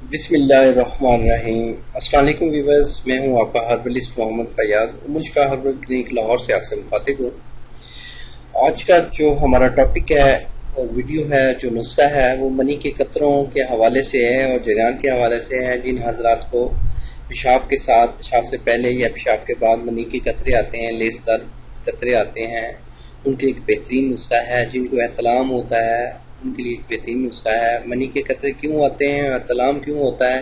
بسم اللہ الرحمن الرحیم۔ السلام علیکم ویورز، میں ہوں آپ کا ہربلسٹ محمد فیاض، شفا ہربل کلینک لاہور سے آپ سے مخاطب ہوں۔ آج کا جو ہمارا ٹاپک ہے اور ویڈیو ہے، جو نسخہ ہے، وہ منی کے قطروں کے حوالے سے ہے اور جریان کے حوالے سے ہے۔ جن حضرات کو پیشاب کے ساتھ، پیشاب سے پہلے یا پیشاب کے بعد منی کے قطرے آتے ہیں، لیس دار قطرے آتے ہیں، ان کے ایک بہترین نسخہ ہے۔ جن کو احتلام ہوتا ہے ان کے لیے ایک بہترین نسخہ ہے۔ منی کے قطرے کیوں آتے ہیں اور احتلام کیوں ہوتا ہے،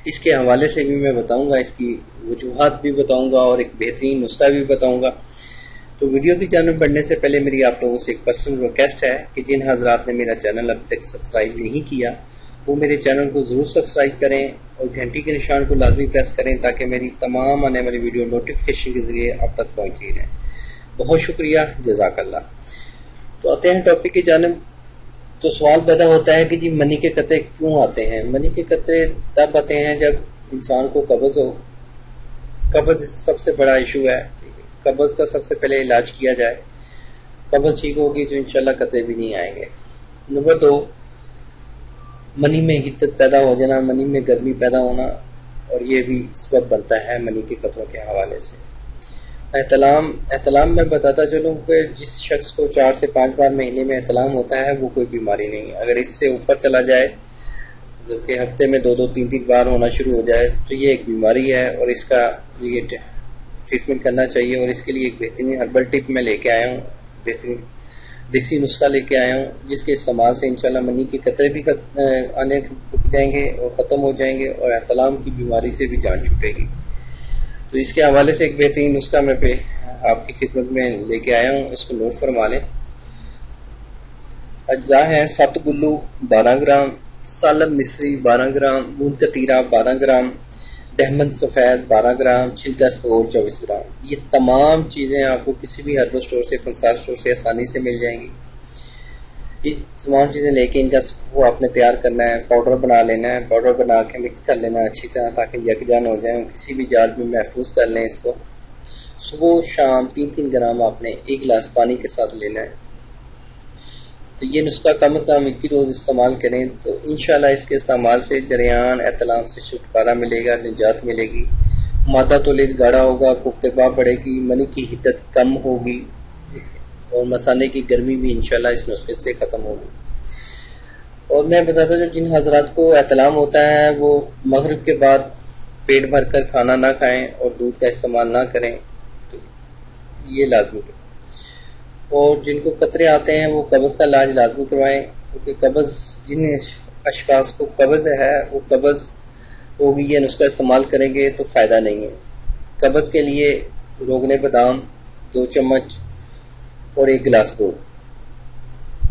اس کے حوالے سے بھی میں بتاؤں گا، اس کی وجوہات بھی بتاؤں گا اور ایک بہترین نسخہ بھی بتاؤں گا۔ تو ویڈیو کی جانب بڑھنے سے پہلے میری آپ لوگوں سے ایک پرسنل ریکویسٹ ہے کہ جن حضرات نے میرا چینل اب تک سبسکرائب نہیں کیا وہ میرے چینل کو ضرور سبسکرائب کریں اور گھنٹی کے نشان کو لازمی پریس کریں تاکہ میری تمام آنے والی ویڈیو نوٹیفیکیشن کے ذریعے آپ تک پہنچتی رہیں۔ بہت شکریہ، جزاک اللہ۔ تو آتے ہیں ٹاپک کی جانب۔ تو سوال پیدا ہوتا ہے کہ جی منی کے قطرے کیوں آتے ہیں؟ منی کے قطرے تب آتے ہیں جب انسان کو قبض ہو۔ قبض سب سے بڑا ایشو ہے۔ قبض کا سب سے پہلے علاج کیا جائے، قبض ٹھیک ہوگی تو انشاءاللہ قطرے بھی نہیں آئیں گے۔ نمبر 2، منی میں حدت پیدا ہو جانا، منی میں گرمی پیدا ہونا، اور یہ بھی سبب بنتا ہے منی کے قطروں کے حوالے سے۔ احتلام میں بتاتا چلوں کہ جس شخص کو 4 سے 5 بار مہینے میں احتلام ہوتا ہے وہ کوئی بیماری نہیں ہے۔ اگر اس سے اوپر چلا جائے، جبکہ ہفتے میں 2 3 بار ہونا شروع ہو جائے تو یہ ایک بیماری ہے اور اس کا یہ ٹریٹمنٹ کرنا چاہیے۔ اور اس کے لیے ایک بہترین ہربل ٹپ میں لے کے آیا ہوں، بہترین دیسی نسخہ لے کے آیا ہوں، جس کے استعمال سے انشاءاللہ منی کے قطرے بھی آنے رک جائیں گے اور ختم ہو جائیں گے اور احتلام کی بیماری سے بھی جان چھوٹے گی۔ تو اس کے حوالے سے ایک بہترین نسخہ میں پہ آپ کی خدمت میں لے کے آیا ہوں، اس کو نوٹ فرما لیں۔ اجزاء ہیں: 7 گلو 12 گرام، سالم مصری 12 گرام، گوند کتیرہ 12 گرام، دہمن سفید 12 گرام، چھلکا اسپور 24 گرام۔ یہ تمام چیزیں آپ کو کسی بھی ہربل سٹور سے، کنسار سٹور سے آسانی سے مل جائیں گی۔ یہ تمام چیزیں لے کے ان کا وہ آپ نے تیار کرنا ہے، پاؤڈر بنا لینا ہے، پاؤڈر بنا کے مکس کر لینا ہے اچھی طرح تاکہ یکجان ہو جائیں۔ کسی بھی جار میں محفوظ کر لیں اس کو۔ صبح شام 3 گرام آپ نے 1 گلاس پانی کے ساتھ لینا ہے۔ تو یہ نسخہ کم از کم 21 روز استعمال کریں تو انشاءاللہ اس کے استعمال سے جریان، احتلام سے چھٹکارا ملے گا، نجات ملے گی، مادہ تولید گاڑا ہوگا، پختگی بڑھے گی، منی کی حدت کم ہوگی اور مثانے کی گرمی بھی انشاءاللہ اس نسخے سے ختم ہوگی۔ اور میں بتاتا ہوں جن حضرات کو احتلام ہوتا ہے وہ مغرب کے بعد پیٹ بھر کر کھانا نہ کھائیں اور دودھ کا استعمال نہ کریں، تو یہ لازمی ہے۔ اور جن کو قطرے آتے ہیں وہ قبض کا علاج لازمی کروائیں، کیونکہ قبض جن اشخاص کو قبض ہے وہ قبض ہوگی، یہ نسخہ استعمال کریں گے تو فائدہ نہیں ہے۔ قبض کے لیے روغن بادام 2 چمچ اور 1 گلاس دودھ،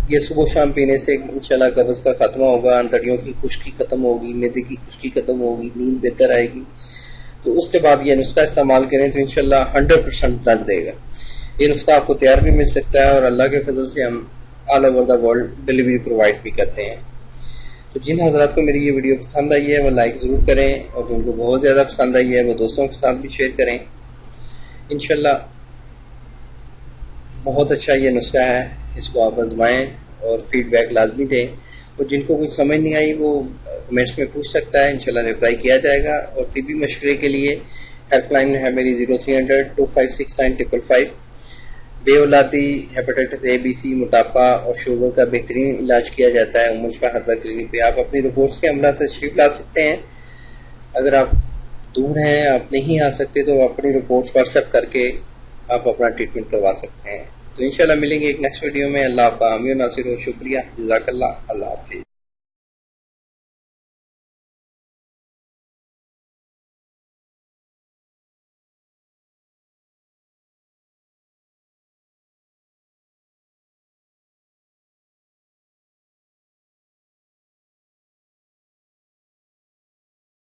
یہ صبح شام پینے سے انشاءاللہ قبض کا خاتمہ ہوگا، انتڑیوں کی خشکی ختم ہوگی، معدے کی خشکی ختم ہوگی، نیند بہتر آئے گی۔ تو اس کے بعد یہ نسخہ استعمال کریں تو انشاءاللہ 100% درد دے گا۔ یہ نسخہ آپ کو تیار بھی مل سکتا ہے اور اللہ کے فضل سے ہم all over the world delivery provide بھی کرتے ہیں۔ تو جن حضرات کو میری یہ ویڈیو پسند آئی ہے وہ لائک ضرور کریں اور جن کو بہت زیادہ پسند آئی ہے وہ دوستوں کے ساتھ بھی شیئر کریں۔ انشاءاللہ بہت اچھا یہ نسخہ ہے، اس کو آپ آزمائیں اور فیڈ بیک لازمی دیں۔ اور جن کو کچھ سمجھ نہیں آئی وہ کمنٹس میں پوچھ سکتا ہے، انشاءاللہ رپلائی کیا جائے گا۔ اور طبی مشورے کے لیے ہیلپ لائن ہے میری 0300 2569 بے اولادی، ہیپاٹائٹس اے بی سی، موٹاپا اور شوگر کا بہترین علاج کیا جاتا ہے شفا ہربل کلینک پہ۔ آپ اپنی رپورٹس کے عملہ تشریف لا سکتے ہیں۔ اگر آپ دور ہیں، آپ نہیں آ سکتے تو اپنی رپورٹس واٹس ایپ کر کے آپ اپنا ٹریٹمنٹ کروا سکتے ہیں۔ تو انشاءاللہ ملیں گے ایک نیکسٹ ویڈیو میں۔ اللہ آپ کا حامی و ناصر ہو۔ شکریہ، جزاک اللہ، اللہ حافظ۔